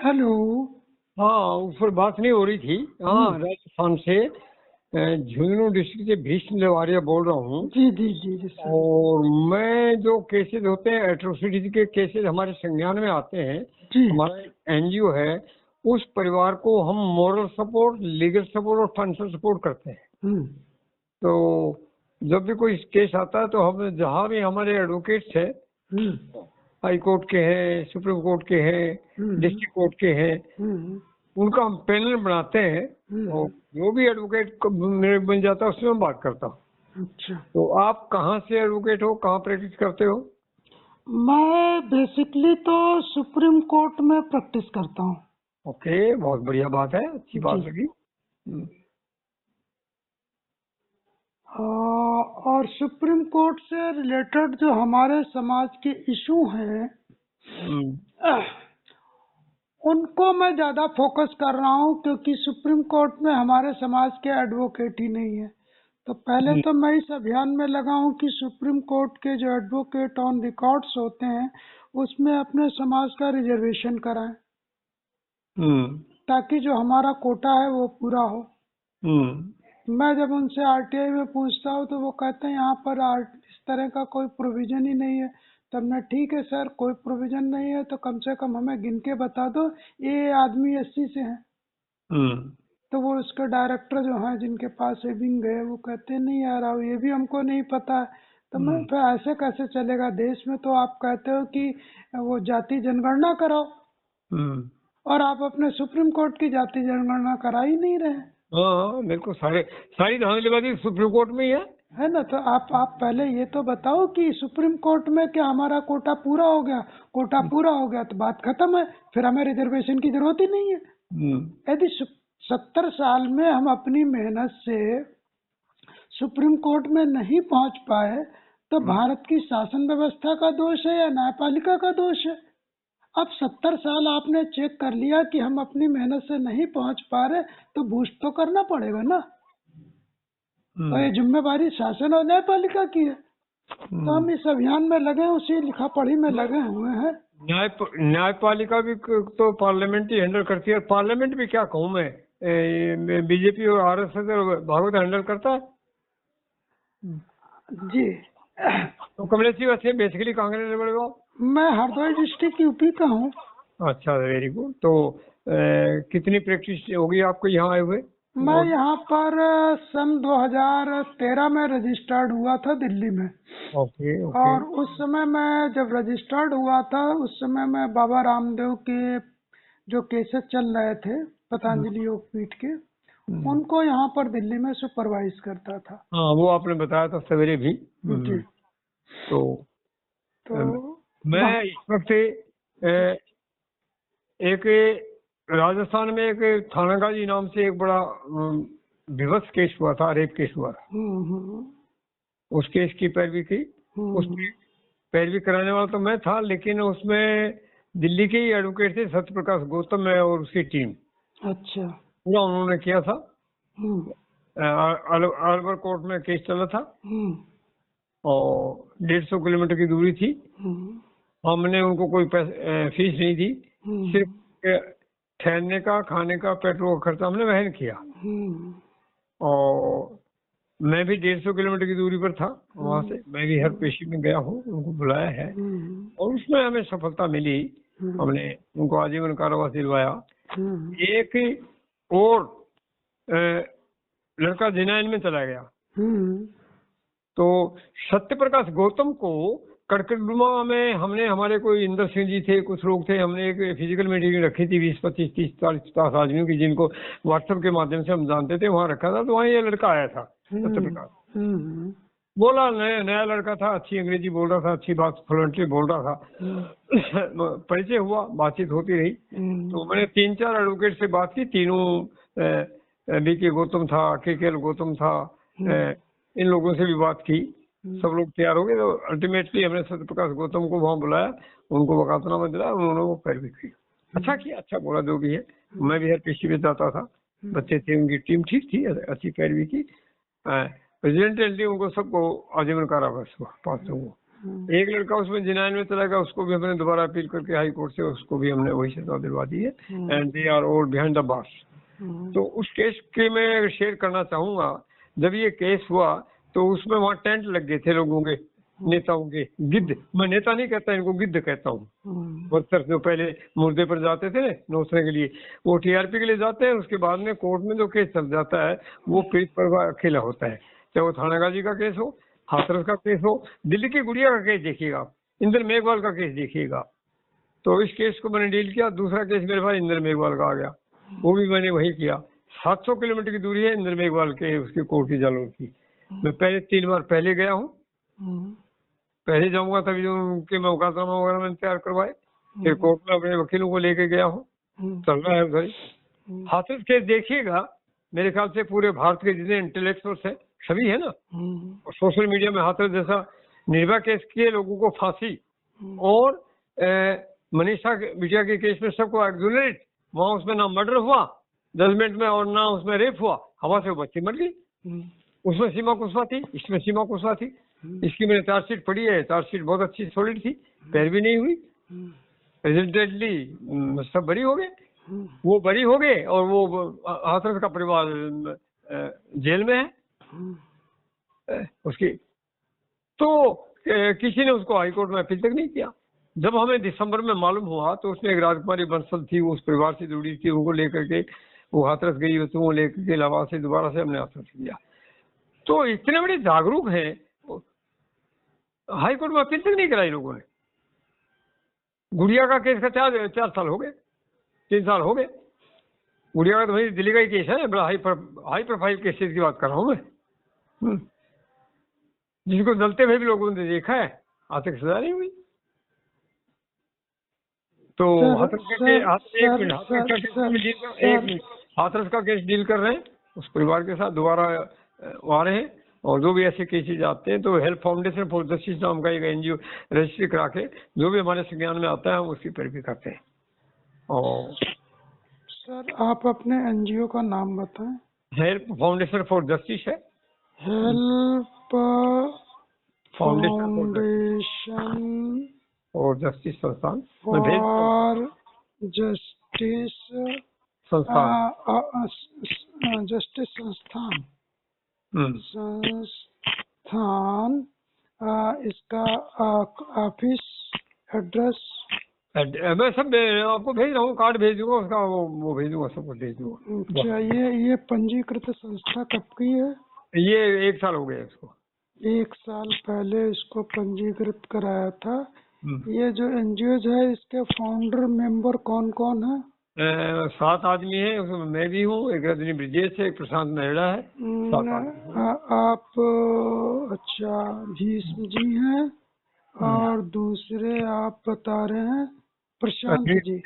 Hello. हाँ, उस पर बात नहीं हो रही थी। हाँ, राजस्थान से झुंझुनू डिस्ट्रिक्ट से भीष्म लेवारिया बोल रहा हूँ। जी जी जी जी सर। और मैं जो केसेस होते हैं एट्रोसिटीज के केसेस हमारे संज्ञान में आते हैं। जी हमारा एनजीओ है, उस परिवार को हम मोरल सपोर्ट, लीगल सपोर्ट और फाइनेंशियल सपोर्ट करते हैं। हम्म तो जब भी कोई केस आता है तो हम जहाँ भी हमारे एडवोकेट्स हैं, हाई कोर्ट के हैं, सुप्रीम कोर्ट के हैं, डिस्ट्रिक्ट कोर्ट के हैं, उनका हम पैनल बनाते हैं। और जो भी एडवोकेट मेरे बन जाता है उसमें मैं बात करता हूँ। अच्छा, तो आप कहाँ से एडवोकेट हो, कहाँ प्रैक्टिस करते हो? मैं बेसिकली तो सुप्रीम कोर्ट में प्रैक्टिस करता हूँ। ओके, बहुत बढ़िया बात है, अच्छी बात जी। लगी। और सुप्रीम कोर्ट से रिलेटेड जो हमारे समाज के इशू हैं उनको मैं ज्यादा फोकस कर रहा हूँ, क्योंकि सुप्रीम कोर्ट में हमारे समाज के एडवोकेट ही नहीं है। तो पहले तो मैं इस अभियान में लगा हूँ कि सुप्रीम कोर्ट के जो एडवोकेट ऑन रिकॉर्ड्स होते हैं उसमें अपने समाज का रिजर्वेशन कराएं, ताकि जो हमारा कोटा है वो पूरा हो। मैं जब उनसे आरटीआई में पूछता हूँ तो वो कहते हैं यहाँ पर इस तरह का कोई प्रोविजन ही नहीं है। तब मैं, ठीक है सर, कोई प्रोविजन नहीं है तो कम से कम हमें गिन के बता दो ये आदमी एससी से है। तो वो उसके डायरेक्टर जो हैं जिनके पास सेविंग गए वो कहते हैं नहीं यार, अब ये भी हमको नहीं पता है। तो मैं, फिर ऐसे कैसे चलेगा देश में? तो आप कहते हो कि वो जाति जनगणना कराओ, और आप अपने सुप्रीम कोर्ट की जाति जनगणना करा ही नहीं रहे। हाँ, मेरे को सारी धांधलीबाजी सुप्रीम कोर्ट में ही है ना? तो आप पहले ये तो बताओ कि सुप्रीम कोर्ट में क्या हमारा कोटा पूरा हो गया? कोटा पूरा हो गया तो बात खत्म है, फिर हमें रिजर्वेशन की जरूरत ही नहीं है। यदि 70 साल में हम अपनी मेहनत से सुप्रीम कोर्ट में नहीं पहुंच पाए तो भारत की शासन व्यवस्था का दोष है या न्यायपालिका का दोष है? अब 70 साल आपने चेक कर लिया कि हम अपनी मेहनत से नहीं पहुंच पा रहे, तो बूस्ट तो करना पड़ेगा ना। तो ये जिम्मेवारी शासन और न्यायपालिका की है। तो हम इस अभियान में लगे, उसी लिखा पढ़ी में लगे हुए हैं। न्यायपालिका भी तो पार्लियामेंट ही हैंडल करती है। पार्लियामेंट भी क्या कहूँ मैं, बीजेपी और आरएसएस और भागवत हैंडल करता है। जी। तो कमलेश जी वैसे बेसिकली कांग्रेस से बड़े हो? मैं हरदोई डिस्ट्रिक्ट यूपी का हूँ। अच्छा, वेरी गुड। तो कितनी प्रैक्टिस होगी आपको यहाँ आए हुए? मैं यहाँ पर सन 2013 में रजिस्टर्ड हुआ था दिल्ली में। ओके। और उस समय मैं जब रजिस्टर्ड हुआ था उस समय मैं बाबा रामदेव के जो केसेस चल रहे थे पतंजलि योगपीठ के, उनको यहाँ पर दिल्ली में सुपरवाइज करता था। हाँ, वो आपने बताया था सवेरे भी। जी। तो तो मैं इस वक्त एक राजस्थान में एक थानागाजी नाम से एक बड़ा विवश केस हुआ था, रेप केस हुआ था। उस केस की पैरवी की, उसकी पैरवी कराने वाला तो मैं था, लेकिन उसमें दिल्ली के ही एडवोकेट थे, सत्य प्रकाश गौतम है और उसकी टीम। अच्छा। पूरा उन्होंने किया था। अलवर कोर्ट में केस चला था और 150 किलोमीटर की दूरी थी। हमने उनको कोई फीस नहीं दी, सिर्फ ठहरने का, खाने का, पेट्रोल का खर्चा हमने वहन किया। और मैं भी 150 किलोमीटर की दूरी पर था वहां से। मैं भी हर पेशी में गया हूँ, उनको बुलाया है और उसमें हमें सफलता मिली। हमने उनको आजीवन कारावास दिलवाया। एक और लड़का जेनाइन में चला गया। तो सत्य प्रकाश गौतम को कड़कड़डुमा में हमने, हमारे कोई इंदर सिंह जी थे, कुछ लोग थे, हमने एक फिजिकल मीटिंग रखी थी 20, 25, 30, 40, 50 आदमियों की, जिनको व्हाट्सएप के माध्यम से हम जानते थे, वहां रखा था। तो वहाँ ये लड़का आया था सत्य प्रकाश। बोला, नया लड़का था, अच्छी अंग्रेजी बोल रहा था, अच्छी बात फ्लुएंटली बोल रहा था। परिचय हुआ, बातचीत होती रही। तो मैंने 3-4 एडवोकेट से बात की। तीनों बीके गौतम था, केकेएल गौतम था, इन लोगों से भी बात की। सब लोग तैयार हो गए। तो अल्टीमेटली हमने सत्य प्रकाश गौतम को वहां बुलाया, उनको वकालतनामा दिलाया, उन्होंने वो पैरवी की। अच्छा किया, अच्छा बोला, जो भी है। मैं भी हर पेशी में जाता था, बच्चे थे, उनकी टीम ठीक थी, अच्छी पैरवी की। प्रेसिडेंटली उनको सबको आजीवन कारावास हुआ, 5 लोगों। एक लड़का उसमें जिनाइन में चला गया, उसको भी हमने दोबारा अपील करके हाई कोर्ट से उसको भी हमने वही सजा दिलवा दी है, and they are all behind the bars. तो उस केस के मैं शेयर करना चाहूंगा, जब ये केस हुआ तो उसमें वहाँ टेंट लग गए थे लोगों के, नेताओं के, गिद्ध, मैं नेता नहीं कहता इनको, गिद्ध कहता हूँ, वर्कर जो पहले मुर्दे पर जाते थे नोचने के लिए, वो टीआरपी के लिए जाते हैं, उसके बाद में कोर्ट में जो केस चल जाता है वो पीड़ित परिवार अकेला होता है, चाहे वो थाना गाजी का केस हो, हाथरस का केस हो, दिल्ली की गुड़िया का केस देखिएगा, इंद्र मेघवाल का केस देखिएगा। तो इस केस को मैंने डील किया। दूसरा केस मेरे पास इंद्र मेघवाल का आ गया, वो भी मैंने वही किया। 700 किलोमीटर की दूरी है इंद्र मेघवाल के उसकी कोर्ट की जालोर की। मैं पहले 3 बार पहले गया हूँ, पहले जाऊंगा तभी जो उनके मैं मुकदमा वगैरह मैंने तैयार करवाए, फिर कोर्ट में अपने वकीलों को लेके गया हूँ, चल रहा है उधर। हाथरस केस देखिएगा, मेरे ख्याल से पूरे भारत के जितने इंटेलेक्चुअल्स हैं सभी है ना, और सोशल मीडिया में हाथरस जैसा निर्भया केस के लोगों को फांसी, और मनीषा बिटिया के केस में सबको एक्सोनरेट, वहां उसमें ना मर्डर हुआ जजमेंट में और ना उसमें रेप हुआ, हवा से वो बच्ची मर गई। उसमें सीमा कुशवाहा थी, इसमें सीमा कुशवाहा थी। इसकी मैंने चार्जशीट पढ़ी है, चार्जशीट बहुत अच्छी सॉलिड थी, पैरवी नहीं हुई, प्रेसिडेंटली सब बरी हो गए, वो बरी हो गए, और वो हाथरस का परिवार जेल में है उसकी। तो किसी ने उसको हाईकोर्ट में अपील तक नहीं किया। जब हमें दिसंबर में मालूम हुआ तो उसमें एक राजकुमारी बंसल थी, उस परिवार से जुड़ी थी, उनको लेकर के वो हाथरस गई, वो लेकर के इलाहाबाद से दोबारा से हमने हाथरस किया। तो इतने बड़े जागरूक हैं, हाईकोर्ट में अपील तक नहीं कराई लोगों ने। गुड़िया का केस का 4 साल हो गए, 3 साल हो गए। गुड़िया का तो भाई दिल्ली का ही केस है, बड़ा हाई प्रोफाइल केसेस की बात कर रहा हूँ मैं, जिसको जलते हुए भी लोगों ने देखा है, आज तक सजा नहीं हुई। तो हाथरस का केस डील कर रहे हैं, उस परिवार के साथ दोबारा आ रहे हैं, और जो भी ऐसे केसेज आते हैं तो हेल्प फाउंडेशन फॉर जस्टिस नाम का एक एनजीओ रजिस्ट्री करा के जो भी हमारे संज्ञान में आता है हम उसकी पैरवी करते हैं। और सर आप अपने एनजीओ का नाम बताएं। हेल्प फाउंडेशन फॉर जस्टिस है, हेल्प फाउंडेशन और जस्टिस संस्थान फॉर जस्टिस संस्थान, जस्टिस संस्थान, इसका ऑफिस एड्रेस मैं सब आपको भेज रहा हूँ, कार्ड भेज दूंगा उसका, वो भेज दूंगा, सब कुछ भेज दूंगा। अच्छा, ये पंजीकृत संस्था कब की है? ये 1 साल हो गया इसको, 1 साल पहले इसको पंजीकृत कराया था। ये जो एनजीओ है इसके फाउंडर मेंबर कौन कौन है? 7 आदमी है, उसमें मैं भी हूँ, एक रजनी ब्रिजेश है, एक प्रशांत मेहरा है, 7 आदमी। आप अच्छा भीष्म जी हैं, और दूसरे आप बता रहे हैं प्रशांत जी,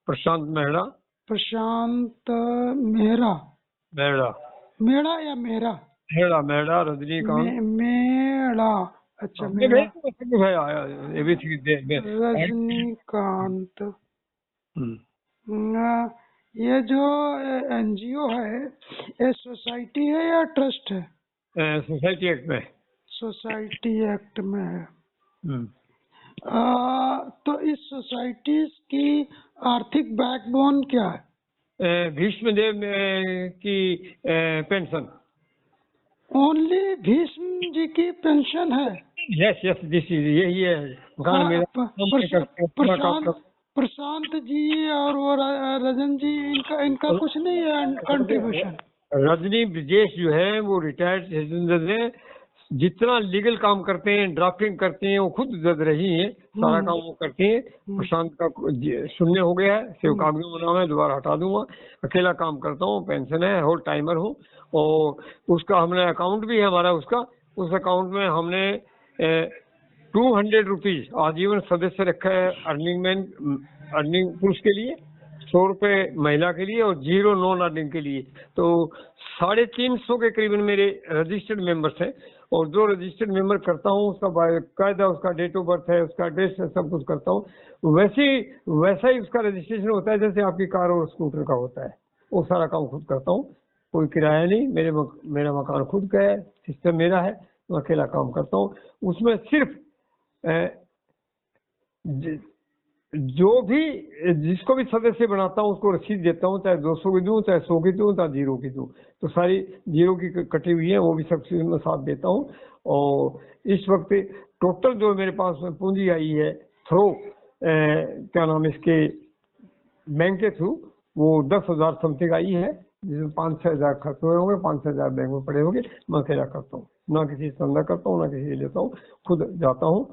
प्रशांत मेहरा, प्रशांत मेहरा, मेहरा या मेहरा, मेहरा रजनीकांत मेहरा, अच्छा मेहरा, रजनीकांत। ये जो एनजीओ है ये सोसाइटी है या ट्रस्ट है? सोसाइटी एक्ट में, सोसाइटी एक्ट में है। तो इस सोसाइटी की आर्थिक बैकबोन क्या है? भीष्म देव की पेंशन, ओनली भीष्म जी की पेंशन है? यस दिस इज, यही है प्रशांत जी और वो रजन जी, इनका कुछ नहीं है कंट्रीब्यूशन? रजनी ब्रिजेश जो है वो रिटायर्ड सिटीजन है, जितना लीगल काम करते हैं, ड्राफ्टिंग करते हैं, वो खुद जज रही हैं, सारा काम वो करती हैं। प्रशांत का शून्य हो गया है, सेव कागजों में नाम है, दोबारा हटा दूंगा, अकेला काम करता हूँ, पेंशन है, होल टाइमर हूँ, और उसका हमने अकाउंट भी है हमारा, उस अकाउंट में हमने 200 रुपीज आजीवन सदस्य रखा है अर्निंग पुरुष के लिए, 100 रुपए महिला के लिए, और 0 नॉन अर्निंग के लिए। तो 350 के करीबन मेरे रजिस्टर्ड मेंबर्स हैं, और जो रजिस्टर्ड मेंबर करता हूँ उसका बाकायदा उसका डेट ऑफ बर्थ है, उसका एड्रेस है, सब कुछ करता हूँ। वैसा ही उसका रजिस्ट्रेशन होता है जैसे आपकी कार और स्कूटर का होता है, वो सारा काम खुद करता हूँ, कोई किराया नहीं, मेरा मकान खुद का है, सिस्टम मेरा है, मैं अकेला काम करता हूँ। उसमें सिर्फ जो भी जिसको भी सदस्य बनाता हूँ उसको रसीद देता हूँ, चाहे 200 की दूँ, चाहे 100 की दूँ, चाहे 0 की दूँ, तो सारी 0 की कटी हुई है, वो भी सब चीज में साथ देता हूँ। और इस वक्त टोटल जो मेरे पास में पूंजी आई है थ्रू क्या नाम इसके बैंक के थ्रू, वो 10,000 समथिंग आई है, जिसमें 5-6 हज़ार खर्च हुए होंगे, 5-6 हज़ार बैंक में पड़े होंगे। मैं अकेला करता हूँ, ना किसी से धंधा करता हूँ, ना किसी से लेता हूँ, खुद जाता हूँ,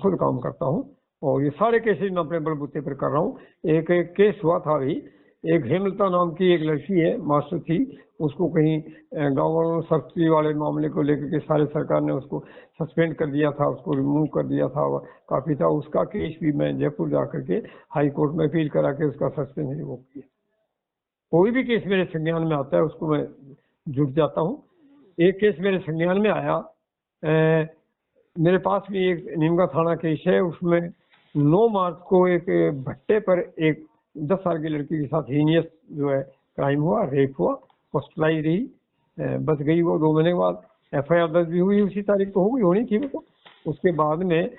खुद काम करता हूँ। और ये सारे केसेस मैं अपने बलबूते पर कर रहा हूँ। एक केस हुआ था अभी, एक हेमलता नाम की एक लड़की है, मास्टर थी, उसको कहीं गाँव वालों ने सब्सिडी वाले मामले को लेकर के सारे सरकार ने उसको सस्पेंड कर दिया था, उसको रिमूव कर दिया था, काफी था। उसका केस भी मैं जयपुर जाकर के हाई कोर्ट में अपील करा के उसका सस्पेंशन रिवोक किया। कोई भी केस मेरे संज्ञान में आता है उसको मैं जुट जाता हूँ। एक केस मेरे संज्ञान में आया, मेरे पास भी एक नीमका थाना केस है, उसमें 9 मार्च को एक भट्टे पर एक 10 साल की लड़की के साथ हीनियस जो है क्राइम हुआ, रेप हुआ, हॉस्पिटलाइज रही, बच गई वो 2 महीने के बाद। FIR दर्ज भी हुई, उसी तारीख को होनी थी वो। उसके बाद में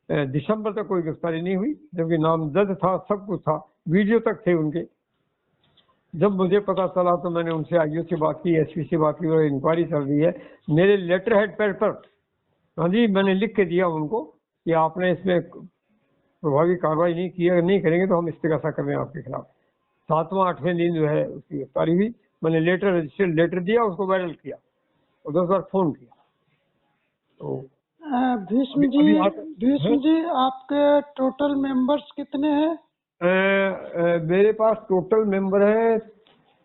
दिसंबर तक कोई गिरफ्तारी नहीं हुई, जबकि नामजद था, सब कुछ था, वीडियो तक थे उनके। जब मुझे पता चला तो मैंने उनसे IO से बात की, SP से बात की, और इंक्वायरी चल रही है। मेरे लेटर हेड पैड पर, हाँ जी, मैंने लिख के दिया उनको कि आपने इसमें प्रभावी कार्रवाई नहीं की, अगर नहीं करेंगे तो हम इस्तीगासा कर रहे हैं आपके खिलाफ। 7वां 8वें दिन जो है उसकी गिरफ्तारी हुई। मैंने रजिस्टर्ड लेटर दिया, उसको वायरल किया और 10 बार फोन किया। तो भीष्म जी आपके टोटल मेंबर्स कितने हैं? मेरे पास टोटल मेंबर है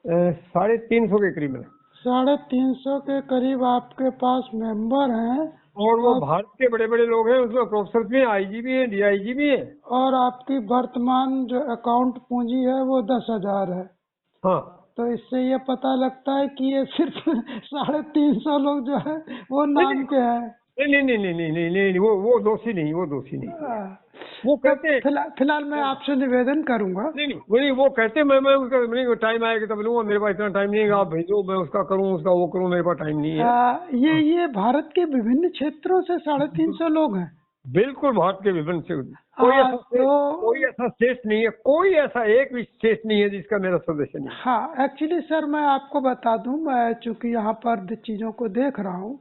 350 के करीब है। 350 के करीब आपके पास मेंबर हैं, और वो भारत के बड़े बड़े लोग हैं, उसमें प्रोफेसर भी हैं, IG भी हैं, DIG भी हैं। और आपकी वर्तमान जो अकाउंट पूंजी है वो 10,000 है। हाँ, तो इससे ये पता लगता है कि ये सिर्फ 350 लोग जो है वो नाम के हैं। नहीं, वो दोषी नहीं, वो दोषी नहीं। वो कहते हैं फिलहाल मैं आपसे निवेदन करूंगा। नहीं, वो कहते हैं मैं उसका नहीं, टाइम आएगा तब लूंगा, मेरे पास इतना टाइम नहीं है, आप भेजो, मैं उसका करूँ, उसका वो करूँ, मेरे पास टाइम नहीं है। ये भारत के विभिन्न क्षेत्रों से 350 लोग हैं। बिल्कुल, भारत के विभिन्न से कोई ऐसा स्टेट नहीं है, कोई ऐसा एक भी स्टेट नहीं है जिसका मेरा सदस्य नहीं। हाँ, एक्चुअली सर मैं आपको बता दूं, मैं चूंकि यहाँ पर चीजों को देख रहा हूँ,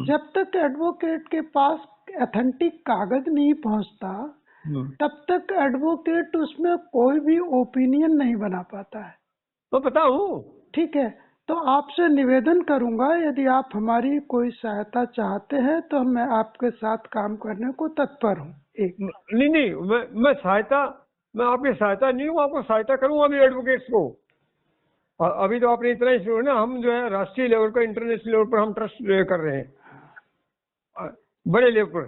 जब तक एडवोकेट के पास ऑथेंटिक कागज नहीं पहुँचता तब तक एडवोकेट उसमें कोई भी ओपिनियन नहीं बना पाता है। तो बताऊं, ठीक है, तो आपसे निवेदन करूंगा, यदि आप हमारी कोई सहायता चाहते हैं तो मैं आपके साथ काम करने को तत्पर हूँ। नहीं, मैं आपकी सहायता नहीं हूँ, आपको सहायता करूंगा अभी एडवोकेट्स को। अभी तो आपने इतना ही सुना ना, हम जो है राष्ट्रीय लेवल पर, इंटरनेशनल लेवल पर हम ट्रस्ट कर रहे हैं, बड़े लेवल पर,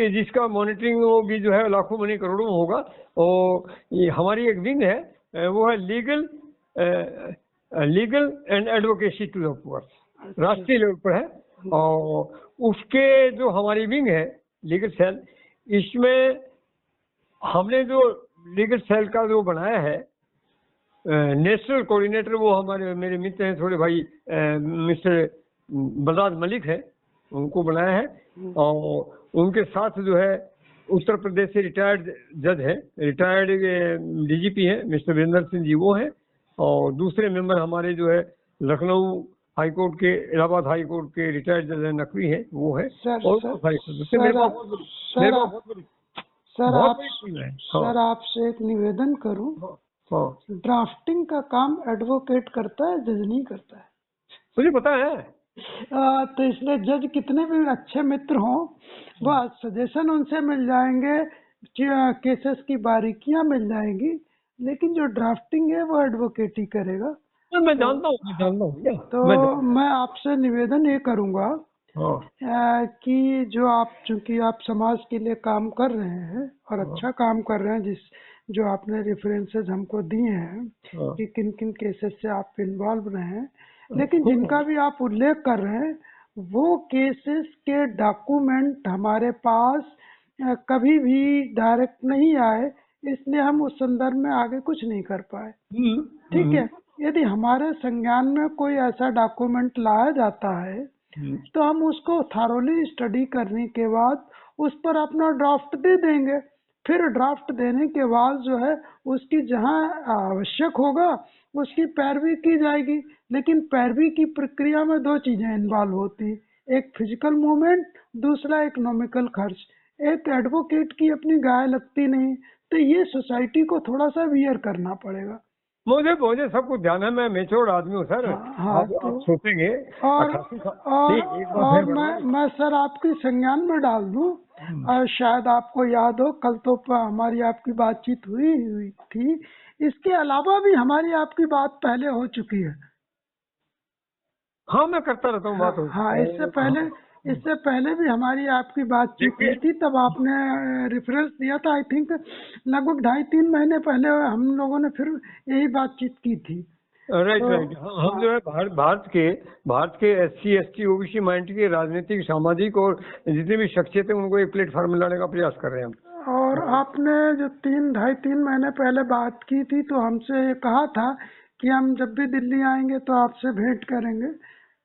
जिसका मॉनिटरिंग भी जो है लाखों मनी करोड़ों में होगा। और ये हमारी एक विंग है, वो है legal and advocacy to the poor, राष्ट्रीय लेवल पर है। और उसके जो हमारी विंग है लीगल सेल, इसमें हमने जो लीगल सेल का जो बनाया है नेशनल कोऑर्डिनेटर, वो मेरे मित्र हैं थोड़े भाई, मिस्टर बलराज मलिक है, उनको बनाया है। और उनके साथ जो है उत्तर प्रदेश से रिटायर्ड जज है, रिटायर्ड DGP है मिस्टर वीरेंद्र सिंह जी, वो है। और दूसरे मेंबर हमारे जो है लखनऊ हाई कोर्ट के, इलाहाबाद हाई कोर्ट के रिटायर्ड जज है, नकवी है, वो है। सर आपसे एक निवेदन करूं, ड्राफ्टिंग का काम एडवोकेट करता है, जज नहीं करता है, मुझे पता है। तो इसलिए जज कितने भी अच्छे मित्र हों, वह सजेशन उनसे मिल जाएंगे, केसेस की बारीकियां मिल जाएंगी, लेकिन जो ड्राफ्टिंग है वो एडवोकेट ही करेगा। मैं जानता हूँ। तो मैं आपसे निवेदन ये करूंगा कि जो आप, चूंकि आप समाज के लिए काम कर रहे हैं और अच्छा काम कर रहे हैं, जो आपने रेफरेंसेस हमको दिए हैं कि किन किन केसेस से आप इन्वॉल्व रहे हैं, लेकिन जिनका भी आप उल्लेख कर रहे हैं वो केसेस के डॉक्यूमेंट हमारे पास कभी भी डायरेक्ट नहीं आए, इसलिए हम उस संदर्भ में आगे कुछ नहीं कर पाए। ठीक है, यदि हमारे संज्ञान में कोई ऐसा डॉक्यूमेंट लाया जाता है तो हम उसको थॉरोली स्टडी करने के बाद उस पर अपना ड्राफ्ट दे देंगे। फिर ड्राफ्ट देने के बाद जो है उसकी जहां आवश्यक होगा उसकी पैरवी की जाएगी। लेकिन पैरवी की प्रक्रिया में दो चीजें इन्वॉल्व होती, एक फिजिकल मूवमेंट, दूसरा इकोनॉमिकल खर्च। एक एडवोकेट की अपनी गाय लगती नहीं, तो ये सोसाइटी को थोड़ा सा वियर करना पड़ेगा। मुझे मुझे सब कुछ ध्यान है, मैं मेच्योर आदमी हूँ सर। हाँ हाँ, आप तो सोचेंगे और 88 साल। और नहीं, एक बात है और बड़े। मैं सर आपकी संज्ञान में डाल दूं, शायद आपको याद हो कल तो हमारी आपकी बातचीत हुई थी। इसके अलावा भी हमारी आपकी बात पहले हो चुकी है। हाँ, मैं करता रहता हूँ बात। हाँ, इससे पहले भी हमारी आपकी बातचीत हुई देखिए, थी, तब आपने रेफरेंस दिया था। आई थिंक लगभग 2.5-3 महीने पहले हम लोगों ने फिर यही बातचीत की थी। राइट तो राइट। हम जो है भारत के SC ST OBC माइनॉरिटी के राजनीतिक, सामाजिक और जितनी भी शख्सियत है उनको एक प्लेटफॉर्म में लाने का प्रयास कर रहे हैं हम। और आपने जो 2.5-3 महीने पहले बात की थी, तो हमसे ये कहा था कि हम जब भी दिल्ली आएंगे तो आपसे भेंट करेंगे।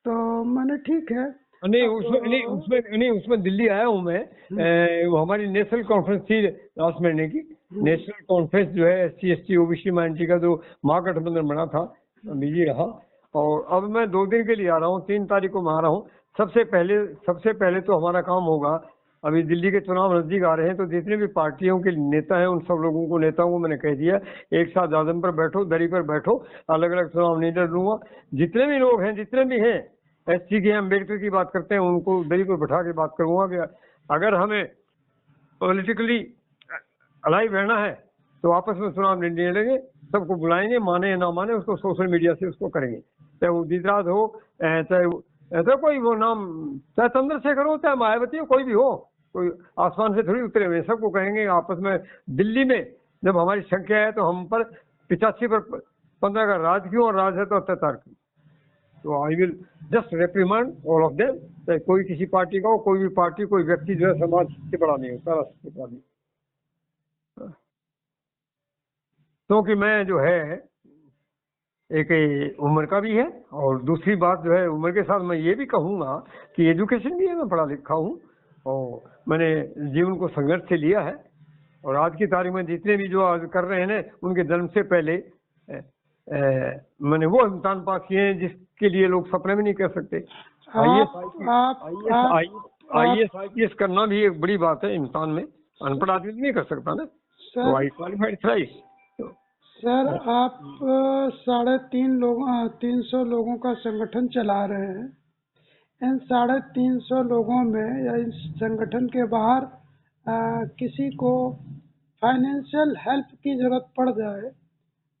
तो मैंने ठीक है। उसमें दिल्ली आया हूँ मैं। वो हमारी नेशनल कॉन्फ्रेंस थी लास्ट महीने की। नेशनल कॉन्फ्रेंस जो है SC ST OBC माइनॉरिटी का जो महागठबंधन बना था, बिजी रहा। और अब मैं 2 दिन के लिए आ रहा हूँ, 3 तारीख को मैं आ रहा हूँ। सबसे पहले तो हमारा काम होगा, अभी दिल्ली के चुनाव नजदीक आ रहे हैं, तो जितने भी पार्टियों के नेता हैं उन सब नेताओं को मैंने कह दिया, एक साथ दादन पर बैठो, दरी पर बैठो, अलग अलग चुनाव नहीं लड़ लूंगा। जितने भी लोग हैं, जितने भी हैं, SC के अम्बेडकर की बात करते हैं, उनको दरी पर बैठा के बात करूंगा कि अगर हमें पॉलिटिकली अलाइव रहना है तो आपस में चुनाव नहीं लड़ेंगे, सबको बुलाएंगे, माने या ना माने उसको सोशल मीडिया से उसको करेंगे। चाहे वो गुजरात हो, चाहे कोई वो नाम, चाहे चंद्रशेखर हो, चाहे मायावती हो, कोई भी हो, कोई आसमान से थोड़ी उतरे हुए, सबको कहेंगे आपस में। दिल्ली में जब हमारी संख्या है तो हम पर 85 पर 15 का राज क्यों, और राज है तो अत्याचार क्यों। तो I will just reprimand all of them, चाहे कोई किसी पार्टी का हो, कोई भी पार्टी, कोई व्यक्ति जो है समाज से बड़ा नहीं होता, राष्ट्र से बड़ा नहीं। क्योंकि मैं जो है एक उम्र का भी है, और दूसरी बात जो है उम्र के साथ मैं ये भी कहूँगा कि एजुकेशन भी है, मैं पढ़ा लिखा हूँ और मैंने जीवन को संघर्ष से लिया है। और आज की तारीख में जितने भी जो आज कर रहे हैं ना, उनके जन्म से पहले मैंने वो इम्तिहान पास किए हैं जिसके लिए लोग सपने में नहीं कर सकते। IAS IPS करना भी एक बड़ी बात है इम्तिहान में, अनपढ़ आदमी नहीं कर सकता ना। तो आई क्वालिफाइड थ्राइस। सर, आप 350 लोगों का संगठन चला रहे हैं। इन 350 लोगों में या इस संगठन के बाहर किसी को फाइनेंशियल हेल्प की जरूरत पड़ जाए,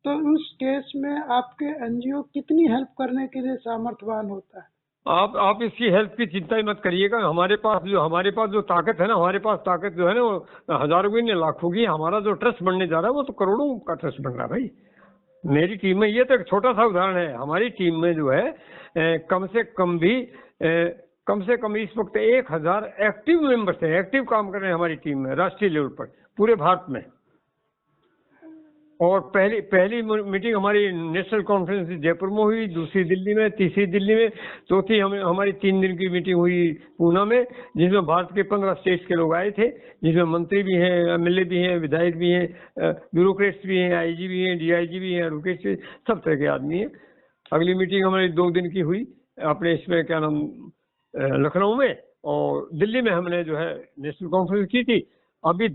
तो उस केस में आपके NGO कितनी हेल्प करने के लिए सामर्थ्यवान होता है? आप इसकी हेल्प की चिंता ही मत करिएगा। हमारे पास जो ताकत है ना, हमारे पास ताकत जो है ना, वो हजारों की नहीं, लाखों की। हमारा जो ट्रस्ट बनने जा रहा है वो तो करोड़ों का ट्रस्ट बन रहा है भाई। मेरी टीम में, ये तो एक छोटा सा उदाहरण है, हमारी टीम में जो है कम से कम इस वक्त 1000 एक्टिव मेंबर्स हैं, एक्टिव काम कर रहे हैं हमारी टीम में, राष्ट्रीय लेवल पर, पूरे भारत में। और पहली मीटिंग हमारी नेशनल कॉन्फ्रेंस जयपुर में हुई, दूसरी दिल्ली में, तीसरी दिल्ली में, चौथी हमारी 3 दिन की मीटिंग हुई पूना में, जिसमें भारत के 15 स्टेट्स के लोग आए थे, जिसमें मंत्री भी हैं, MLA भी हैं, विधायक भी हैं, ब्यूरोक्रेट्स भी हैं, IG भी हैं, DIG भी हैं, एडवोकेट्स भी, सब तरह के आदमी हैं। अगली मीटिंग हमारी 2 दिन की हुई अपने इसमें क्या नाम लखनऊ में, और दिल्ली में हमने जो है नेशनल कॉन्फ्रेंस की थी। अभी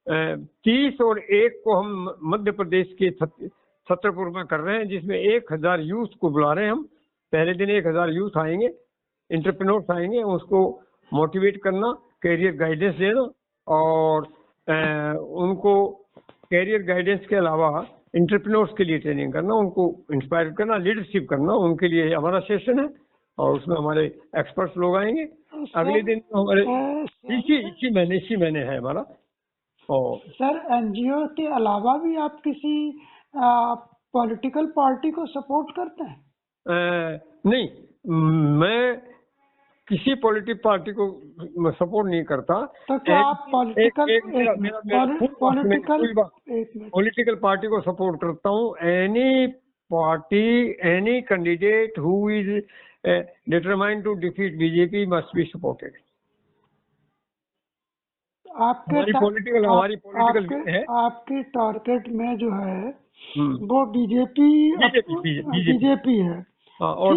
30 और 1 को हम मध्य प्रदेश के छतरपुर में कर रहे हैं, जिसमें 1000 यूथ को बुला रहे हैं हम। पहले दिन 1000 यूथ आएंगे, एंटरप्रेन्योर्स आएंगे, उसको मोटिवेट करना, कैरियर गाइडेंस देना, और उनको कैरियर गाइडेंस के अलावा एंटरप्रेन्योर्स के लिए ट्रेनिंग करना, उनको इंस्पायर करना, लीडरशिप करना, उनके लिए हमारा सेशन है। और उसमें हमारे एक्सपर्ट्स लोग आएंगे। अगले दिन हमारे इसी महीने है हमारा। सर, NGO के अलावा भी आप किसी पॉलिटिकल पार्टी को सपोर्ट करते हैं? नहीं, मैं किसी पॉलिटिकल पार्टी को सपोर्ट नहीं करता। तो क्या आप पॉलिटिकल पार्टी को सपोर्ट करता हूँ? Any party, any candidate who is determined to defeat BJP must be supported. आपके हमारी पॉलिटिकल है। आपके टारगेट में जो है वो बीजेपी बीजेपी है। और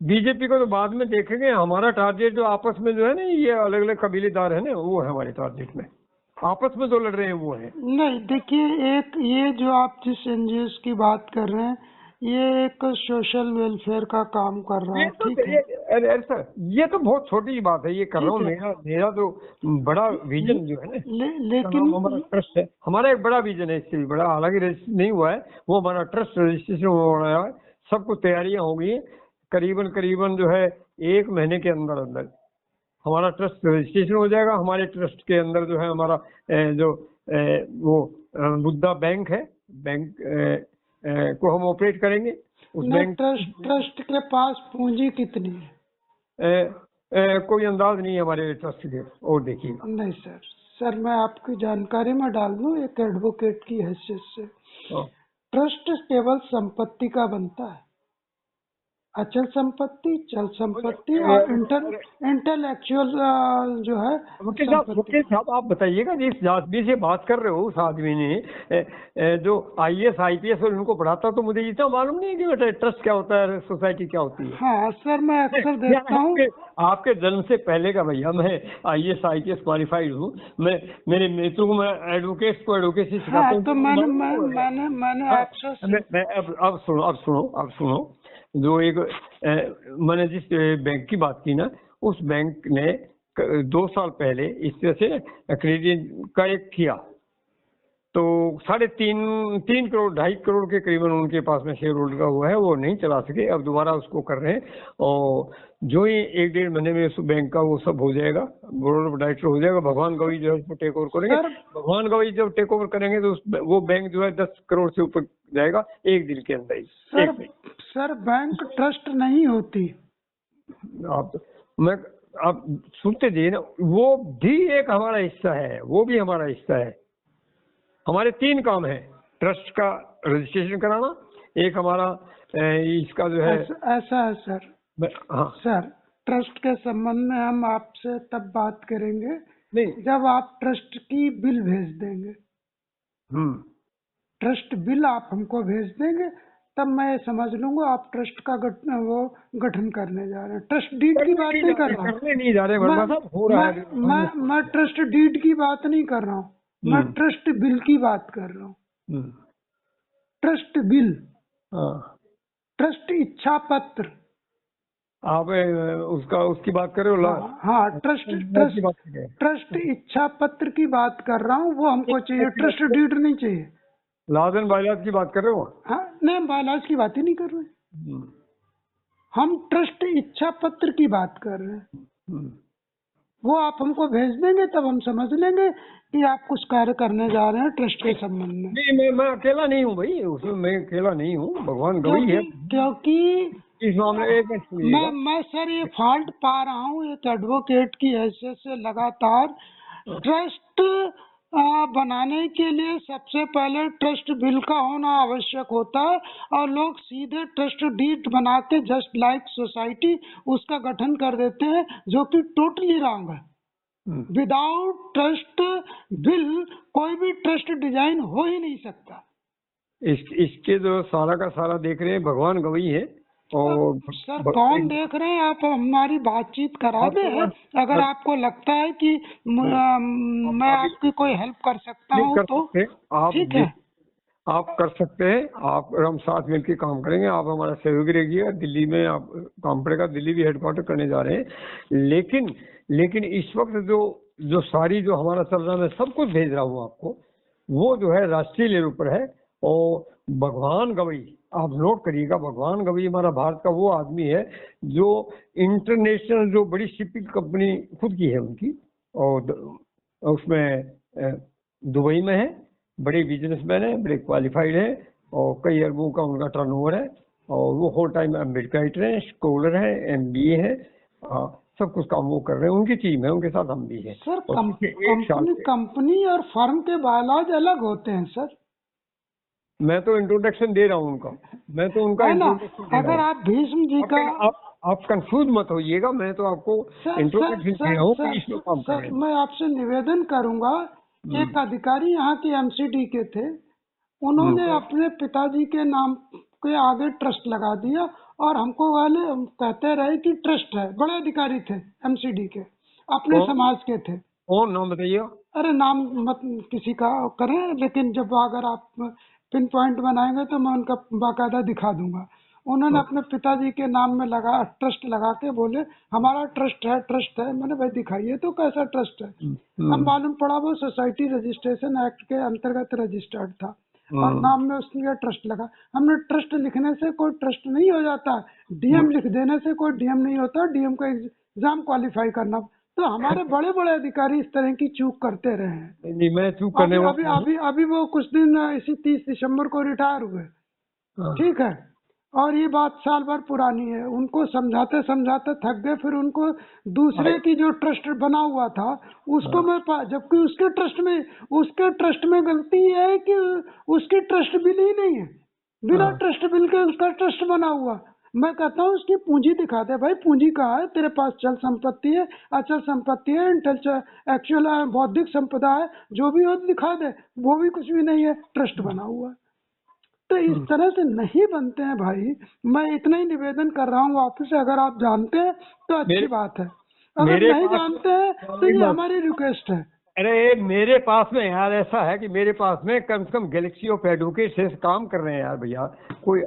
बीजेपी को तो बाद में देखेंगे। हमारा टारगेट जो आपस में जो है ना, ये अलग अलग कबीलेदार है ना, वो है हमारे टारगेट में, आपस में जो लड़ रहे हैं वो है। नहीं देखिए, एक ये जो आप जिस एनजीओ की बात कर रहे हैं, ये एक सोशल वेलफेयर का काम कर रहा है, ठीक है। अरे सर, ये तो बहुत छोटी बात है, ये कर रहा हूँ। मेरा तो बड़ा विजन जो है ना, लेकिन हमारा ट्रस्ट है, हमारा एक बड़ा विजन है, इससे भी बड़ा, हालांकि रजिस्ट्रेशन नहीं हुआ है, वो हमारा ट्रस्ट रजिस्ट्रेशन हो रहा है, सब कुछ तैयारियां हो गई है। करीबन जो है 1 महीने के अंदर अंदर हमारा ट्रस्ट रजिस्ट्रेशन हो जाएगा। हमारे ट्रस्ट के अंदर जो है हमारा वो बुद्धा बैंक है, बैंक को हम ऑपरेट करेंगे। उस बैंक ट्रस्ट के पास पूंजी कितनी है? कोई अंदाज नहीं है हमारे ट्रस्ट के, और देखिए। नहीं सर, मैं आपकी जानकारी में डाल दूं, एक एडवोकेट की हैसियत से, ट्रस्ट केवल संपत्ति का बनता है, अचल संपत्ति, चल संपत्ति और इंटेलेक्चुअल जो है। मुकेश साहब, आप बताइएगा, जिस आदमी से बात कर रहे हो, उस आदमी ने जो IAS IPS और उनको पढ़ाता, तो मुझे इतना मालूम नहीं है कि बेटा ट्रस्ट क्या होता है, सोसाइटी क्या होती है। हाँ सर, मैं अक्सर देखता हूँ। आपके जन्म से पहले का भैया, मैं IAS IPS क्वालिफाइड हूँ। मेरे मित्रों को, मैं एडवोकेट को एडवोकेसी सिखाता हूँ। तो मैंने आपसे अब सुनो, जो एक मैंने जिस बैंक की बात की ना, उस बैंक ने 2 साल पहले इस तरह से क्रेडिट का एक किया, तो 3.5 करोड़ 2.5 करोड़ के करीबन उनके पास में शेयर होल्डर का हुआ है, वो नहीं चला सके। अब दोबारा उसको कर रहे हैं, और जो ही 1-1.5 महीने में उस बैंक का वो सब हो जाएगा, बोर्ड ऑफ डायरेक्टर हो जाएगा। भगवान गवई जो है उसको टेक ओवर करेंगे। भगवान गवई जब टेक ओवर करेंगे तो वो बैंक जो है 10 करोड़ से ऊपर जाएगा 1 दिन के अंदर ही। सर बैंक ट्रस्ट नहीं होती। आप सुनते जाइए ना, वो भी एक हमारा हिस्सा है, वो भी हमारा हिस्सा है। हमारे 3 काम है, ट्रस्ट का रजिस्ट्रेशन कराना, एक हमारा इसका जो है। ऐसा है सर। हाँ सर, ट्रस्ट के संबंध में हम आपसे तब बात करेंगे जब आप ट्रस्ट की बिल भेज देंगे। ट्रस्ट बिल आप हमको भेज देंगे, तब मैं समझ लूंगा आप ट्रस्ट का गठन करने जा रहे हैं। ट्रस्ट डीड की बात नहीं कर रहा हूँ, मैं ट्रस्ट डीड की बात नहीं कर रहा हूँ, मैं ट्रस्ट बिल की बात कर रहा हूँ। ट्रस्ट बिल, ट्रस्ट इच्छा पत्र, आप उसकी बात कर रहे हो? हाँ, ट्रस्ट इच्छा पत्र की बात कर रहा हूँ, वो हमको चाहिए, ट्रस्ट डीड नहीं चाहिए। लॉज एंड बायलॉज की बात कर रहे हो? हाँ, नहीं, बायलॉज की बात ही नहीं कर रहे, हम ट्रस्ट इच्छा पत्र की बात कर रहे हैं। वो आप हमको भेज देंगे, तब हम समझ लेंगे कि आप कुछ कार्य करने जा रहे हैं ट्रस्ट के संबंध में। नहीं, मैं अकेला नहीं हूँ भाई, उसमें मैं अकेला नहीं हूँ, भगवान गवई है। क्योंकि इस मामले मैं सर ये फॉल्ट पा रहा हूँ एक एडवोकेट की हैसियत से, लगातार ट्रस्ट बनाने के लिए सबसे पहले ट्रस्ट बिल का होना आवश्यक होता है, और लोग सीधे ट्रस्ट डीड बना के जस्ट लाइक सोसाइटी उसका गठन कर देते हैं, जो कि टोटली रॉन्ग है। विदाउट ट्रस्ट बिल कोई भी ट्रस्ट डिजाइन हो ही नहीं सकता। इसके जो सारा का सारा देख रहे हैं भगवान गवई है। और सर कौन देख रहे हैं? आप हमारी बातचीत करा दें, अगर आपको लगता है कि मैं आपकी कोई हेल्प कर सकता हूँ तो ठीक है, आप कर सकते हैं। आप हम साथ मिलकर काम करेंगे, आप हमारा सहयोगी रहिएगा। दिल्ली में आप काम पड़ेगा, दिल्ली भी हेडक्वार्टर करने जा रहे हैं। लेकिन इस वक्त जो सारी जो हमारा चल रहा है, मैं सब कुछ भेज रहा हूँ आपको, वो जो है राष्ट्रीय लेवल पर है। और भगवान गवई, आप नोट करिएगा, भगवान गवई हमारा भारत का वो आदमी है जो इंटरनेशनल जो बड़ी शिपिंग कंपनी खुद की है उनकी, और उसमें दुबई में है, बड़े बिजनेसमैन है, बड़े क्वालिफाइड है, और कई अरबों का उनका टर्नओवर है, और वो होल टाइम एडवोकेट है, स्कॉलर है, MBA है, सब कुछ काम वो कर रहे हैं। उनकी टीम है, उनके साथ हम भी हैं। सर कंपनी और फर्म के बायलॉज अलग होते हैं सर। मैं तो इंट्रोडक्शन दे रहा हूँ उनका, मैं तो उनका इंट्रोडक्शन। अगर आप भीष्म जी का आप कंफ्यूज मत होइएगा, मैं तो आपको इंट्रोडक्शन दे रहा हूँ कि इसमें काम कर रहे हैं। मैं आपसे निवेदन करूंगा, एक अधिकारी यहाँ के एमसीडी के थे, उन्होंने अपने पिताजी के नाम के आगे ट्रस्ट लगा दिया और हमको वाले कहते रहे कि ट्रस्ट है। बड़े अधिकारी थे एमसीडी के, अपने समाज के थे। और नाम बताइए। अरे नाम मत किसी का करें, लेकिन जब अगर आप पिन पॉइंट बनाएंगे तो मैं उनका बाकायदा दिखा दूंगा। उन्होंने अपने पिताजी के नाम में लगा ट्रस्ट लगा के बोले हमारा ट्रस्ट है, ट्रस्ट है। मैंने भाई दिखाइए तो कैसा ट्रस्ट है। अब मालूम पड़ा वो सोसाइटी रजिस्ट्रेशन एक्ट के अंतर्गत रजिस्टर्ड था और नाम में उसने ट्रस्ट लगा। हमने ट्रस्ट लिखने से कोई ट्रस्ट नहीं हो जाता, डीएम लिख देने से कोई डीएम नहीं होता, डीएम का एग्जाम क्वालिफाई करना। तो हमारे बड़े बड़े अधिकारी इस तरह की चूक करते रहे हैं। नहीं, मैं चूक करने वाला अभी वो कुछ दिन इसी 30 दिसंबर को रिटायर हुए, ठीक है, और ये बात साल भर पुरानी है। उनको समझाते समझाते थक गए, फिर उनको दूसरे की जो ट्रस्ट बना हुआ था उसको मैं जबकि उसके ट्रस्ट में गलती है कि उसकी ट्रस्ट बिल ही नहीं है, बिना ट्रस्ट बिल के उसका ट्रस्ट बना हुआ। मैं कहता हूँ उसकी पूंजी दिखा दे भाई, पूंजी कहाँ है तेरे पास? चल संपत्ति है, अचल संपत्ति है, एक्चुअल बौद्धिक संपदा है, जो भी हो दिखा दे। वो भी कुछ भी नहीं है, ट्रस्ट बना हुआ है। तो इस तरह से नहीं बनते हैं भाई। मैं इतना ही निवेदन कर रहा हूँ आपसे, अगर आप जानते हैं तो अच्छी बात है, अगर नहीं जानते हैं तो ये हमारी रिक्वेस्ट है। अरे मेरे पास में यार ऐसा है कि मेरे पास में कम से कम गैलेक्सी ऑफ एडवोकेट से काम कर रहे हैं यार भैया। कोई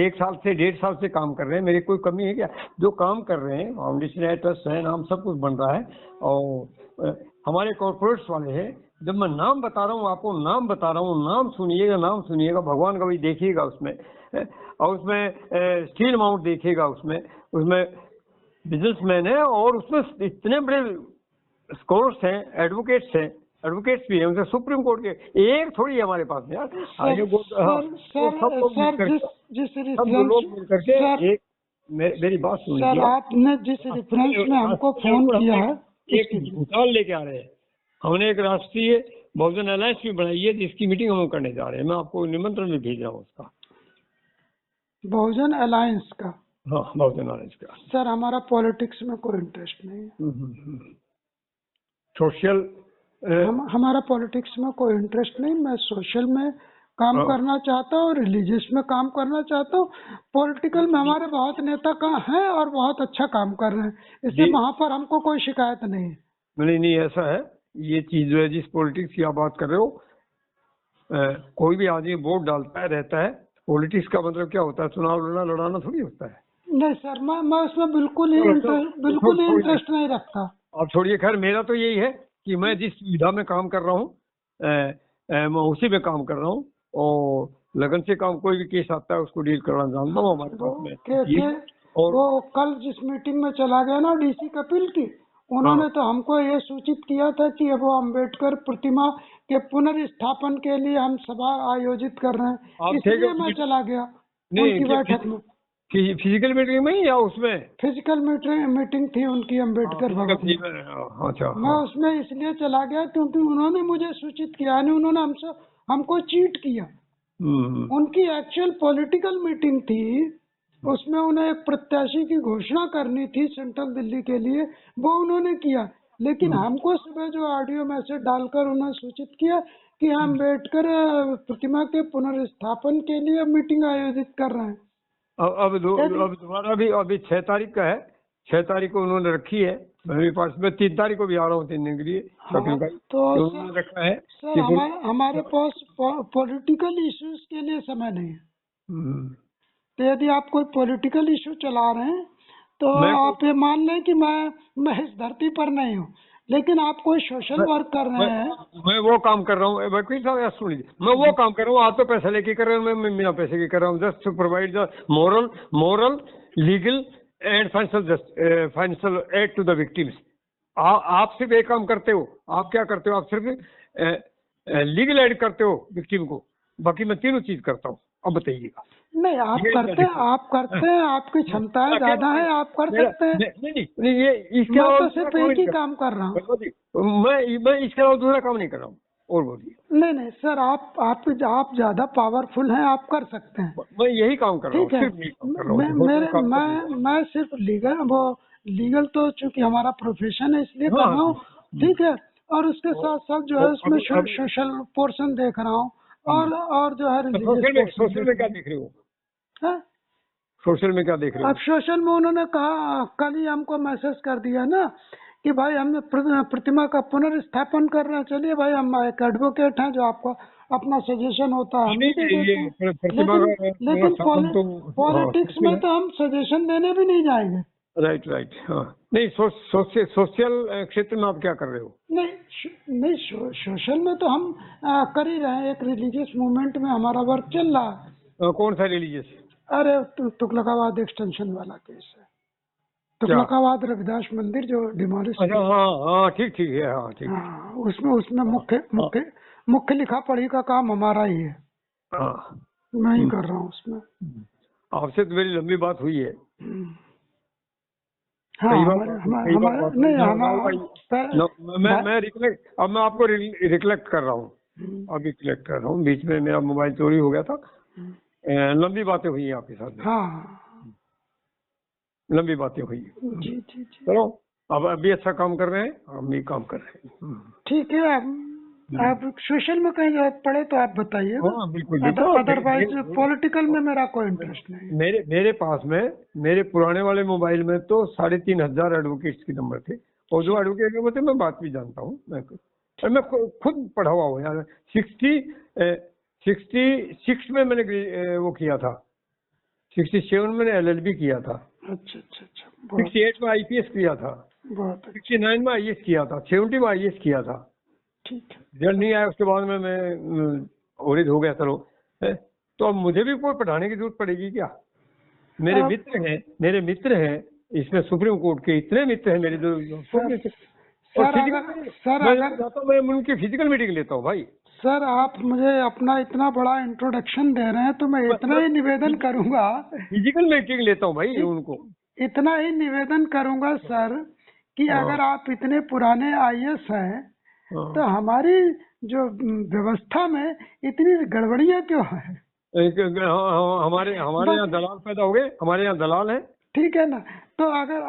1 साल से 1.5 साल से काम कर रहे हैं, मेरी कोई कमी है क्या? जो काम कर रहे हैं, फाउंडेशन है, ट्रस्ट है, नाम सब कुछ बन रहा है। और हमारे कॉर्पोरेट्स वाले हैं, जब मैं नाम बता रहा हूँ आपको, नाम बता रहा हूँ, नाम सुनिएगा, भगवान का भी देखिएगा उसमें, और उसमें स्टील माउंट देखिएगा, उसमें बिजनेसमैन है और उसमें इतने बड़े स्कॉलर्स हैं, एडवोकेट्स भी हैं, उनसे सुप्रीम कोर्ट के एक थोड़ी हमारे पास में यार। मेरी बात सुनिए सर, आपने जिस रेफरेंस में हमको फोन किया है, एक भूटान लेके आ रहे हैं। हमने एक राष्ट्रीय बहुजन अलायंस भी बनाई है जिसकी मीटिंग हम करने जा रहे हैं। मैं आपको निमंत्रण भी भेज रहा हूँ उसका। बहुजन अलायंस का? हाँ, बहुजन अलायंस का। सर हमारा पॉलिटिक्स में कोई इंटरेस्ट नहीं है। सोशल हमारा पॉलिटिक्स में कोई इंटरेस्ट नहीं। मैं सोशल में काम करना चाहता हूँ, रिलीजियस में काम करना चाहता हूँ। पॉलिटिकल में हमारे बहुत नेता का हैं और बहुत अच्छा काम कर रहे हैं, इसलिए वहाँ पर हमको कोई शिकायत नहीं है। नहीं, ऐसा है, ये चीज जो है, जिस पॉलिटिक्स की आप बात कर रहे हो, कोई भी आदमी वोट डालता है, रहता है। पॉलिटिक्स का मतलब क्या होता है? चुनाव लड़ाना थोड़ी होता है। नहीं सर, मैं उसमें बिल्कुल ही इंटरेस्ट नहीं रखता। आप छोड़िए, खैर मेरा तो यही है कि मैं जिस सुविधा में काम कर रहा हूँ मैं उसी में काम कर रहा हूँ, और लगन से काम, कोई भी केस आता है उसको डील करना जानता हूँ हमारे पास में। और वो कल जिस मीटिंग में चला गया ना डीसी कपिल की, उन्होंने तो हमको ये सूचित किया था कि वो अम्बेडकर प्रतिमा के पुनर्स्थापन के लिए हम सभा आयोजित कर रहे हैं, इसलिए मैं चला गया उनकी बैठक में। फिजिकल मीटिंग में या उसमें? फिजिकल मीटिंग थी उनकी अम्बेडकर भवन में। अच्छा, मैं उसमें इसलिए चला गया क्योंकि उन्होंने मुझे सूचित किया, उन्होंने हमको चीट किया। उनकी एक्चुअल पॉलिटिकल मीटिंग थी, उसमें उन्हें एक प्रत्याशी की घोषणा करनी थी सेंट्रल दिल्ली के लिए, वो उन्होंने किया। लेकिन हमको सुबह जो ऑडियो मैसेज डालकर उन्होंने सूचित किया कि हम अम्बेडकर प्रतिमा के पुनर्स्थापन के लिए मीटिंग आयोजित कर रहे हैं। अब तुम्हारा भी अभी 6 तारीख का है, 6 तारीख को उन्होंने रखी है। मेरे पास मैं 3 तारीख को भी आ रहा हूँ 3 दिन के लिए। तो उन्होंने रखा है सर, हमारे पास पॉलिटिकल इश्यूज के लिए समय नहीं है। तो यदि आप कोई पॉलिटिकल इशू चला रहे हैं तो आप ये मान लें कि मैं इस धरती पर नहीं हूँ, लेकिन आप कोई सोशल वर्क कर रहे हैं। मैं वो काम कर रहा हूँ, वकील साहब सुन लीजिए, मैं वो काम कर रहा हूँ। आप तो पैसा लेके कर रहे हो, मैं बिना पैसे के कर रहा हूँ। Just to provide the moral legal and financial aid to the victims. आप सिर्फ एक काम करते हो। आप क्या करते हो? आप सिर्फ लीगल एड करते हो विक्टिम को, बाकी मैं तीनों चीज करता हूँ। अब बताइएगा। नहीं, आप करते हैं, आपकी क्षमताएं ज्यादा है, आप कर सकते हैं। नहीं, ये इसके मैं तो सिर्फ एक ही काम कर रहा हूँ। मैं इसके अलावा दूसरा काम नहीं कर रहा हूँ। और बोलिए। नहीं नहीं सर, आप ज्यादा पावरफुल हैं, आप कर सकते हैं। मैं यही काम कर रहा हूँ, ठीक है, सिर्फ यही काम कर रहा हूँ, मैं सिर्फ लीगल तो चूंकि हमारा प्रोफेशन है इसलिए कर रहा हूँ। ठीक है, और उसके साथ साथ जो है उसमें सोशल पोर्शन देख रहा हूँ, और जो है रिलीजियस सोशल में क्या देख रहे हो? पोर्शन। सोशल में क्या देख रहे हो? अब सोशल में उन्होंने कहा, कल ही हमको मैसेज कर दिया ना कि भाई हम प्रतिमा का पुनर्स्थापन कर रहे हैं। चलिए भाई, हम एक एडवोकेट हैं, जो आपको अपना सजेशन होता है हम भी दे देते हैं। लेकिन पॉलिटिक्स में तो हम सजेशन देने भी नहीं जाएंगे। राइट, हाँ। नहीं, सोशल क्षेत्र में आप क्या कर रहे हो? नहीं, सोशल में तो हम कर ही रहे हैं। एक रिलीजियस मूवमेंट में हमारा वर्क चल रहा है। कौन सा रिलीजियस? अरे तुगलकाबाद एक्सटेंशन वाला केस है। तुगलकाबाद रविदास मंदिर जो डिमोलिश। अच्छा, हाँ ठीक है, हाँ ठीक। हाँ, उसमें मुख्य लिखा पढ़ी का काम हमारा ही है। हाँ, मैं ही कर रहा हूँ उसमें। आपसे तो मेरी लंबी बात हुई है। हाँ, मैं रिकलेक्ट, अब मैं आपको रिकलेक्ट कर रहा हूँ, अभी रिकलेक्ट कर रहा हूँ। बीच में मेरा मोबाइल चोरी हो गया था। लंबी बातें हुई हैं आपके साथ। हाँ, लंबी बातें हुई। जी। चलो, अब अभी अच्छा काम कर रहे हैं, हम भी काम कर रहे हैं। ठीक है, आप सोशल में कहीं जरूरत पड़े तो आप बताइए। हाँ, बिल्कुल। अदरवाइज पॉलिटिकल में मेरा कोई इंटरेस्ट नहीं। मेरे पास में, मेरे पुराने वाले मोबाइल में तो 3,500 एडवोकेट्स के नंबर थे, और जो एडवोकेट नंबर थे मैं बात भी जानता हूँ। मैं खुद पढ़ा हुआ हूँ यार। 66 में मैंने वो किया था, 67 में मैंने LLB किया था। अच्छा। 68 में IPS किया था, 69 में IAS किया था, 70 में IAS किया था। ठीक है, रिजल्ट नहीं आया, उसके बाद में मैं ओरिद हो गया। चलो, तो अब मुझे भी कोई पढ़ाने की जरूरत पड़ेगी क्या? मेरे मित्र हैं इसमें, सुप्रीम कोर्ट के इतने मित्र हैं मेरे मैं उनकी फिजिकल मीटिंग लेता हूँ भाई। सर, आप मुझे अपना इतना बड़ा इंट्रोडक्शन दे रहे हैं तो मैं इतना ही निवेदन करूंगा। फिजिकल मीटिंग लेता हूँ भाई उनको। इतना ही निवेदन करूंगा सर कि अगर आप इतने पुराने IAS हैं तो हमारी जो व्यवस्था में इतनी गड़बड़ियां क्यों है? हमारे यहाँ दलाल पैदा हो गए, हमारे यहाँ दलाल है। ठीक है ना, तो अगर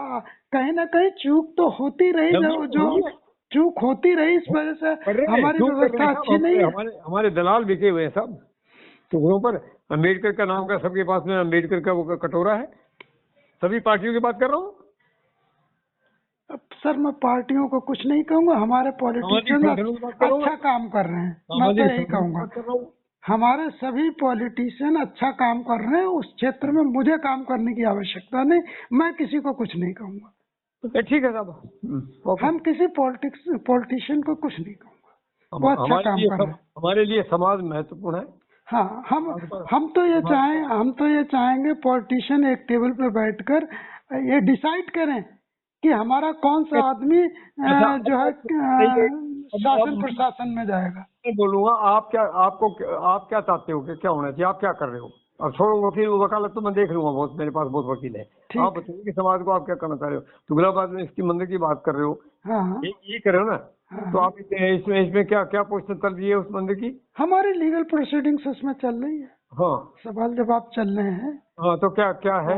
कहीं ना कहीं चूक तो होती रही, जो चूक होती रही, इस वजह से हमारी व्यवस्था अच्छी नहीं है। हमारे दलाल बिके हुए हैं सब टुकड़ों पर। अम्बेडकर का नाम का सबके पास में अम्बेडकर का वो कटोरा है। सभी पार्टियों की बात कर रहा हूँ। अब सर, मैं पार्टियों को कुछ नहीं कहूंगा, हमारे पॉलिटिशियन अच्छा काम कर रहे हैं, मैं तो यही कहूंगा। हमारे सभी पॉलिटिशियन अच्छा काम कर रहे हैं उस क्षेत्र में। मुझे काम करने की आवश्यकता नहीं, मैं किसी को कुछ नहीं कहूंगा। ठीक है साहब, हम किसी पॉलिटिशियन को कुछ नहीं कहूंगा, वो अच्छा काम कर रहे हैं। हमारे लिए समाज महत्वपूर्ण है। हाँ, हम तो ये चाहेंगे पॉलिटिशियन एक टेबल पे बैठकर ये डिसाइड करें कि हमारा कौन सा आदमी जो है शासन प्रशासन में जाएगा। मैं बोलूंगा, आप क्या चाहते हो कि क्या होना चाहिए? आप क्या कर रहे हो? अब छोड़ो वकील वकालत तो मैं देख लूंगा, बहुत मेरे पास बहुत वकील है। आप बताइए कि समाज को आप क्या करना चाह रहे हो? तुगलकाबाद में इसकी मंदिर की बात कर रहे हो। हाँ, ये कर रहे हो ना। तो आप इसमें क्या पोजीशन चल रही है उस मंदिर की? हमारी लीगल प्रोसीडिंग्स उसमें चल रही है। हाँ, सवाल जवाब चल रहे हैं। हाँ, तो क्या है?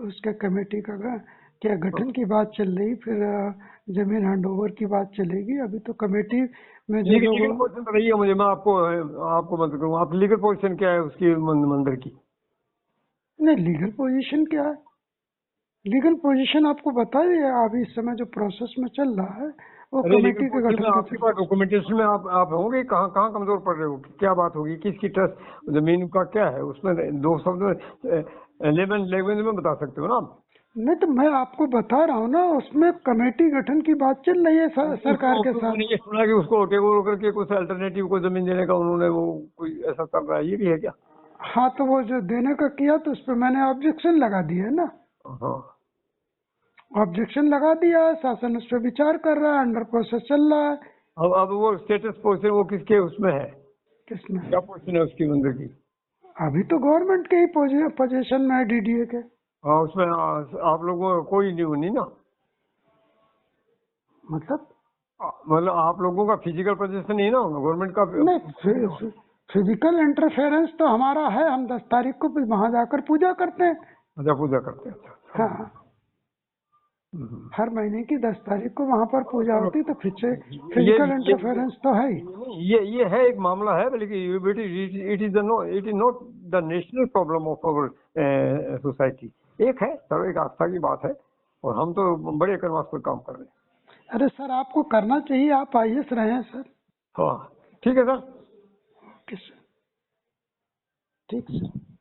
उसके कमेटी का क्या गठन की बात चल रही, फिर जमीन हैंडओवर की बात चलेगी। अभी तो कमेटी में जो लीगल पोजीशन बताइए मुझे, मैं आपको मदद करूँगा। आप लीगल पोजीशन क्या है उसकी मंदिर की? नहीं, लीगल पोजीशन क्या है? लीगल पोजीशन आपको बताइए, अभी इस समय जो प्रोसेस में चल रहा है वो कमेटी के गठन। आपके पास डॉक्यूमेंटेशन में आप होंगे, कहाँ कमजोर पड़ रहे हो, क्या बात होगी, किसकी ट्रस्ट जमीन का क्या है, उसमें 2 शब्द लैंग्वेज में बता सकते हो ना आप? नहीं, तो मैं आपको बता रहा हूँ ना, उसमें कमेटी गठन की बात चल रही है सरकार के साथ। ये सुना कि उसको टेक ओवर करके कुछ अल्टरनेटिव को जमीन देने का उन्होंने वो कोई ऐसा कर रहा है, ये भी है क्या? हाँ, तो वो जो देने का किया तो उस पर मैंने ऑब्जेक्शन लगा दिया है ना। हाँ, ऑब्जेक्शन लगा दिया है, शासन उस पर विचार कर रहा है, अंडर प्रोसेस चल रहा है। अब वो स्टेटस पोजीशन वो किसके उसमें है? किसमें? क्या पोजीशन है उसकी मंदिर की? अभी तो गवर्नमेंट के ही पोजीशन में है, DDA के। हाँ, उसमें आप लोगों को कोई नहीं ना? मतलब मतलब आप लोगों का फिजिकल पोजीशन नहीं ना होगा गवर्नमेंट का? नहीं, फिजिकल इंटरफेरेंस तो हमारा है, हम 10 तारीख को वहां जाकर पूजा करते हैं। अच्छा, पूजा करते हैं। अच्छा। हाँ, हर महीने की 10 तारीख को वहां पर पूजा होती है, तो फिजिकल इंटरफेरेंस तो है ही। ये है एक मामला है, बल्कि it is not the national problem of our society. एक है सर, एक आस्था की बात है, और हम तो बड़े कर्मास पर काम कर रहे हैं। अरे सर, आपको करना चाहिए, आप आईएएस रहे हैं सर। हाँ, ठीक है सर। ओके सर, ठीक सर।